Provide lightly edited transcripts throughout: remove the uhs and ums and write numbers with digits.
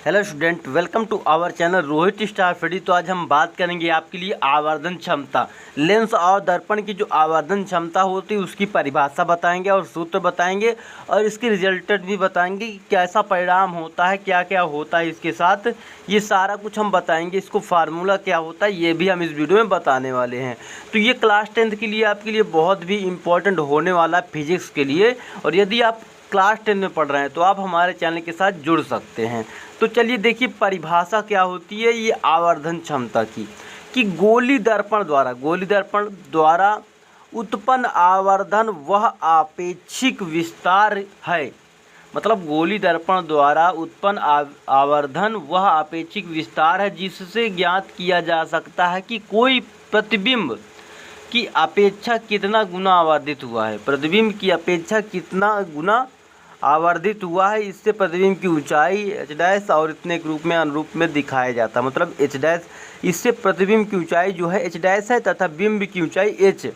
Hello student, welcome to our channel Rohit star Freddy. तो आज हम बात करेंगे आपके लिए आवर्धन क्षमता। लेंस और दर्पण की जो आवर्धन क्षमता होती है उसकी परिभाषा बताएंगे और सूत्र बताएंगे और इसके रिजल्टेड भी बताएंगे कि कैसा परिणाम होता है, क्या क्या होता है इसके साथ, ये सारा कुछ हम बताएंगे। इसको फार्मूला क्या होता है ये भी हम इस वीडियो में बताने वाले हैं। तो ये क्लास 10th के लिए आपके लिए बहुत भी इम्पोर्टेंट होने वाला है फिजिक्स के लिए। और यदि आप क्लास 10 में पढ़ रहे हैं तो आप हमारे चैनल के साथ जुड़ सकते हैं। तो चलिए देखिए परिभाषा क्या होती है ये आवर्धन क्षमता की, कि गोली दर्पण द्वारा उत्पन्न आवर्धन वह आपेक्षिक विस्तार है। मतलब गोली दर्पण द्वारा उत्पन्न आवर्धन वह आपेक्षिक विस्तार है जिससे ज्ञात किया जा सकता है कि कोई प्रतिबिंब की अपेक्षा कितना गुना आवर्धित हुआ है। प्रतिबिंब की अपेक्षा कितना गुना आवर्धित हुआ है, इससे प्रतिबिंब की ऊंचाई एच डैश और इतने के रूप में अनुरूप में दिखाया जाता है। मतलब एच डैश, इससे प्रतिबिंब की ऊंचाई जो है एच डैश है तथा बिंब की ऊंचाई एच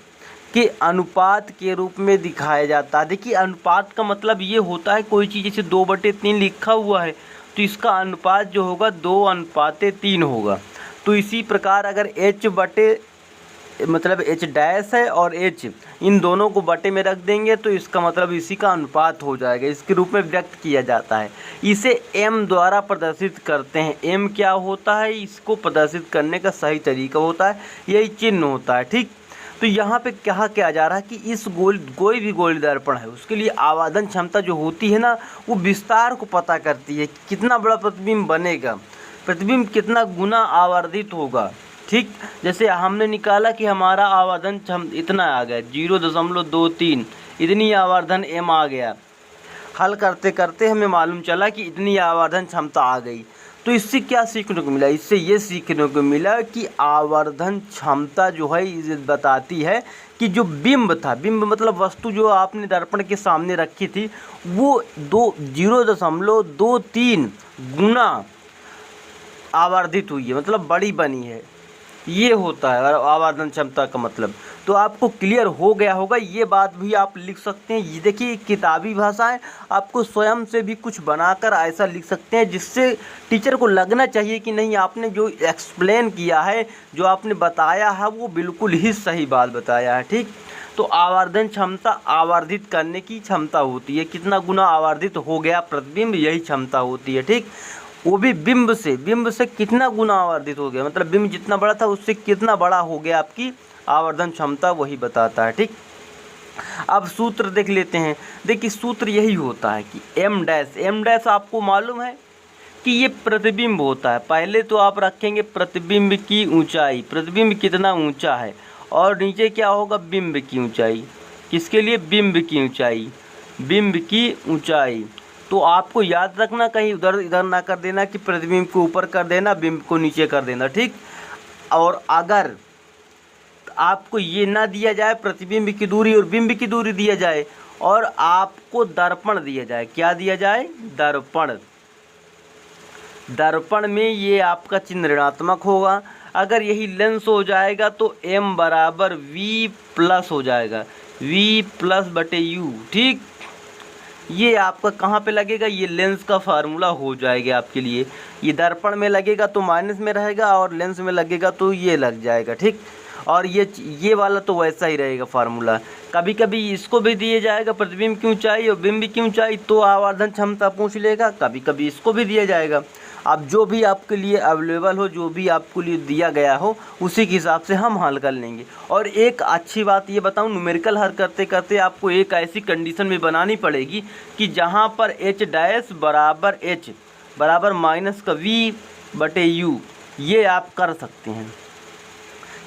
के अनुपात के रूप में दिखाया जाता है। देखिए अनुपात का मतलब ये होता है कोई चीज़ जैसे 2/3 लिखा हुआ है तो इसका अनुपात जो होगा 2:3 होगा। तो इसी प्रकार अगर मतलब एच डैश है और एच इन दोनों को बटे में रख देंगे तो इसका मतलब इसी का अनुपात हो जाएगा। इसके रूप में व्यक्त किया जाता है। इसे एम द्वारा प्रदर्शित करते हैं। एम क्या होता है, इसको प्रदर्शित करने का सही तरीका होता है, यही चिन्ह होता है। ठीक, तो यहाँ पे कहा क्या जा रहा है कि इस कोई भी गोली दर्पण है उसके लिए आवर्धन क्षमता जो होती है ना वो विस्तार को पता करती है, कितना बड़ा प्रतिबिंब बनेगा, प्रतिबिंब कितना गुना आवर्धित होगा। ठीक, जैसे हमने निकाला कि हमारा आवर्धन क्षमता इतना आ गया 0.23, इतनी आवर्धन एम आ गया। हल करते करते हमें मालूम चला कि इतनी आवर्धन क्षमता आ गई। तो इससे क्या सीखने को मिला, इससे ये सीखने को मिला कि आवर्धन क्षमता जो है ये बताती है कि जो बिंब था, बिंब मतलब वस्तु जो आपने दर्पण के सामने रखी थी वो 0.23 गुना आवर्धित हुई है, मतलब बड़ी बनी है। ये होता है आवर्धन क्षमता का मतलब। तो आपको क्लियर हो गया होगा, ये बात भी आप लिख सकते हैं। ये देखिए किताबी भाषा है, आपको स्वयं से भी कुछ बनाकर ऐसा लिख सकते हैं जिससे टीचर को लगना चाहिए कि नहीं आपने जो एक्सप्लेन किया है, जो आपने बताया है वो बिल्कुल ही सही बात बताया है। ठीक, तो आवर्धन क्षमता आवर्धित करने की क्षमता होती है, कितना गुना आवर्धित हो गया प्रतिबिंब, यही क्षमता होती है। ठीक, वो भी बिंब से कितना गुना आवर्धित हो गया, मतलब बिंब जितना बड़ा था उससे कितना बड़ा हो गया आपकी आवर्धन क्षमता, वही बताता है। ठीक, अब सूत्र देख लेते हैं। देखिए सूत्र यही होता है कि एम डैश आपको मालूम है कि ये प्रतिबिंब होता है। पहले तो आप रखेंगे प्रतिबिंब की ऊंचाई, प्रतिबिंब कितना ऊंचा है, और नीचे क्या होगा बिंब की ऊंचाई। किसके लिए, बिंब की ऊंचाई, बिंब की ऊंचाई। तो आपको याद रखना कहीं उधर इधर ना कर देना कि प्रतिबिंब को ऊपर कर देना बिंब को नीचे कर देना। ठीक, और अगर आपको ये ना दिया जाए प्रतिबिंब की दूरी और बिंब की दूरी दिया जाए और आपको दर्पण दिया जाए, क्या दिया जाए, दर्पण, दर्पण में ये आपका चिन्ह ऋणात्मक होगा। अगर यही लेंस हो जाएगा तो m बराबर v प्लस हो जाएगा, v प्लस बटे u। ठीक, ये आपका कहाँ पे लगेगा, ये लेंस का फार्मूला हो जाएगा आपके लिए। ये दर्पण में लगेगा तो माइनस में रहेगा और लेंस में लगेगा तो ये लग जाएगा। ठीक, और ये वाला तो वैसा ही रहेगा फार्मूला। कभी कभी इसको भी दिया जाएगा प्रतिबिंब की ऊंचाई और बिंब की ऊंचाई तो आवर्धन क्षमता पूछ लेगा, कभी कभी इसको भी दिया जाएगा। अब जो भी आपके लिए अवेलेबल हो, जो भी आपके लिए दिया गया हो उसी के हिसाब से हम हल कर लेंगे। और एक अच्छी बात ये बताऊं, न्यूमेरिकल हल करते करते आपको एक ऐसी कंडीशन भी बनानी पड़ेगी कि जहां पर एच डैश बराबर माइनस का v बटे u, ये आप कर सकते हैं।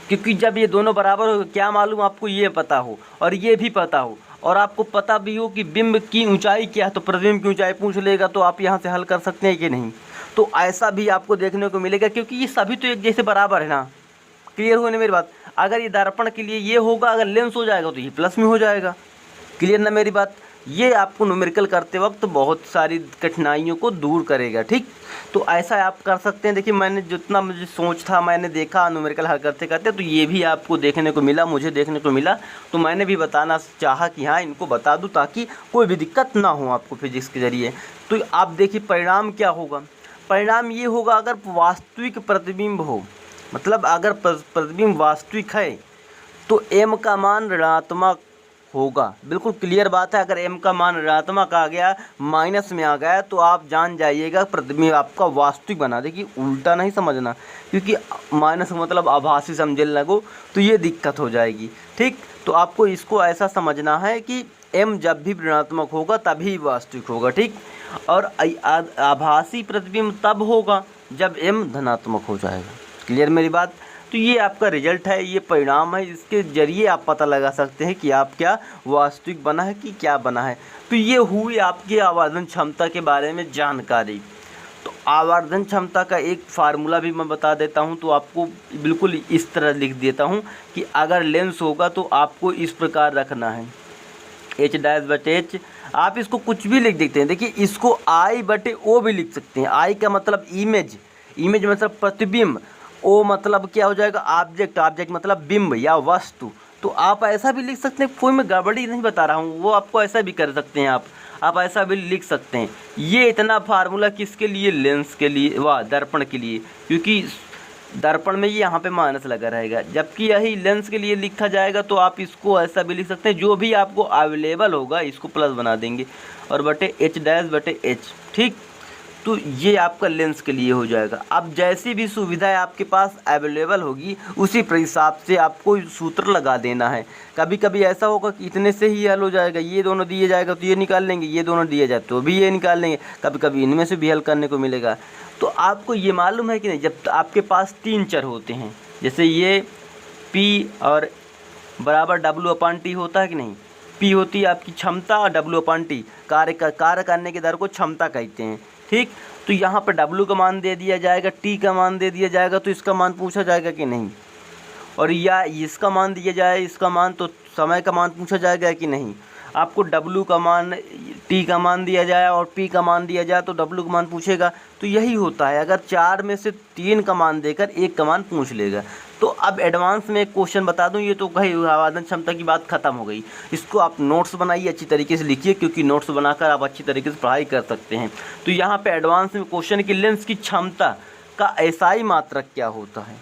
क्योंकि जब ये दोनों बराबर हो, क्या मालूम आपको ये पता हो और ये भी पता हो और आपको पता भी हो कि बिंब की ऊंचाई क्या है तो प्रतिबिंब की ऊंचाई पूछ लेगा तो आप यहाँ से हल कर सकते हैं कि नहीं। तो ऐसा भी आपको देखने को मिलेगा क्योंकि ये सभी तो एक जैसे बराबर है ना। क्लियर होने मेरी बात, अगर ये दर्पण के लिए ये होगा, अगर लेंस हो जाएगा तो ये प्लस में हो जाएगा। क्लियर ना मेरी बात, ये आपको न्यूमेरिकल करते वक्त बहुत सारी कठिनाइयों को दूर करेगा। ठीक, तो ऐसा आप कर सकते हैं। देखिए मैंने जितना मुझे सोच था, मैंने देखा न्यूमेरिकल हल करते करते, तो ये भी आपको देखने को मिला, मुझे देखने को मिला, तो मैंने भी बताना चाहा कि हाँ इनको बता दूं ताकि कोई भी दिक्कत ना हो आपको फिजिक्स के ज़रिए। तो आप देखिए परिणाम क्या होगा, परिणाम ये होगा अगर वास्तविक प्रतिबिंब हो, मतलब अगर प्रतिबिंब वास्तविक है तो m का मान ऋणात्मक होगा। बिल्कुल क्लियर बात है। अगर m का मान ऋणात्मक आ गया, माइनस में आ गया, तो आप जान जाइएगा प्रतिबिंब आपका वास्तविक बना। देखिए उल्टा नहीं समझना, क्योंकि माइनस मतलब आभासी समझने लगो तो ये दिक्कत हो जाएगी। ठीक, तो आपको इसको ऐसा समझना है कि m जब भी ऋणात्मक होगा तभी वास्तविक होगा। ठीक, और आभासी प्रतिबिंब तब होगा जब m धनात्मक हो जाएगा। क्लियर मेरी बात? तो ये आपका रिजल्ट है, ये परिणाम है, इसके जरिए आप पता लगा सकते हैं कि आप क्या वास्तविक बना है कि क्या बना है। तो ये हुई आपकी आवर्धन क्षमता के बारे में जानकारी। तो आवर्धन क्षमता का एक फार्मूला भी मैं बता देता हूं, तो आपको बिल्कुल इस तरह लिख देता हूं कि अगर लेंस होगा तो आपको इस प्रकार रखना है, H'/H। आप इसको कुछ भी लिख देते हैं। देखिए इसको I/O भी लिख सकते हैं। I का मतलब इमेज, इमेज मतलब प्रतिबिंब, ओ मतलब क्या हो जाएगा ऑब्जेक्ट, ऑब्जेक्ट मतलब बिंब या वस्तु। तो आप ऐसा भी लिख सकते हैं, कोई मैं गड़बड़ी नहीं बता रहा हूँ, वो आपको ऐसा भी कर सकते हैं। आप ऐसा भी लिख सकते हैं। ये इतना फार्मूला किसके लिए? लेंस के लिए, वाह दर्पण के लिए, क्योंकि दर्पण में ये यहाँ पे माइनस लगा रहेगा, जबकि यही लेंस के लिए लिखा जाएगा। तो आप इसको ऐसा भी लिख सकते हैं, जो भी आपको अवेलेबल होगा इसको प्लस बना देंगे और बटे H'/H। ठीक, तो ये आपका लेंस के लिए हो जाएगा। अब जैसी भी सुविधाएं आपके पास अवेलेबल होगी उसी हिसाब से आपको सूत्र लगा देना है। कभी कभी ऐसा होगा कि इतने से ही हल हो जाएगा, ये दोनों दिए जाएगा तो ये निकाल लेंगे, ये दोनों दिए जाए तो भी ये निकाल लेंगे, कभी कभी इनमें से भी हल करने को मिलेगा। तो आपको ये मालूम है कि नहीं, जब आपके पास 3 चर होते हैं, जैसे ये P और बराबर W/T होता है कि नहीं। P होती है आपकी क्षमता और W/T कार्य करने की दर को क्षमता कहते हैं। ठीक, तो यहाँ पर W का मान दे दिया जाएगा, T का मान दे दिया जाएगा, तो इसका मान पूछा जाएगा कि नहीं, और या इसका मान दिया जाए, इसका मान, तो समय का मान पूछा जाएगा कि नहीं। आपको W का मान, T का मान दिया जाए और P का मान दिया जाए तो W का मान पूछेगा। तो यही होता है, अगर 4 में से 3 का मान देकर 1 का मान पूछ लेगा। तो अब एडवांस में एक क्वेश्चन बता दूं, ये तो कही आवर्धन क्षमता की बात खत्म हो गई। इसको आप नोट्स बनाइए, अच्छी तरीके से लिखिए, क्योंकि नोट्स बनाकर आप अच्छी तरीके से पढ़ाई कर सकते हैं। तो यहाँ पे एडवांस में क्वेश्चन की लेंस की क्षमता का एसआई मात्रक क्या होता है,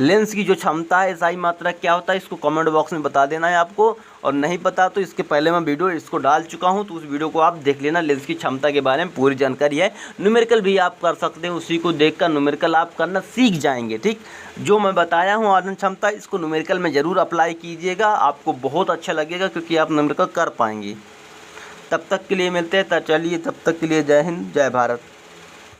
लेंस की जो क्षमता है एसआई मात्रक क्या होता है, इसको कमेंट बॉक्स में बता देना है आपको। और नहीं पता तो इसके पहले मैं वीडियो इसको डाल चुका हूं, तो उस वीडियो को आप देख लेना। लेंस की क्षमता के बारे में पूरी जानकारी है। न्यूमेरिकल भी आप कर सकते हैं, उसी को देखकर न्यूमेरिकल आप करना सीख जाएंगे। ठीक, जो मैं बताया हूँ आवर्धन क्षमता, इसको न्यूमेरिकल में ज़रूर अप्लाई कीजिएगा, आपको बहुत अच्छा लगेगा, क्योंकि आप न्यूमेरिकल कर पाएंगे। तब तक के लिए मिलते हैं, चलिए तब तक के लिए जय हिंद जय भारत।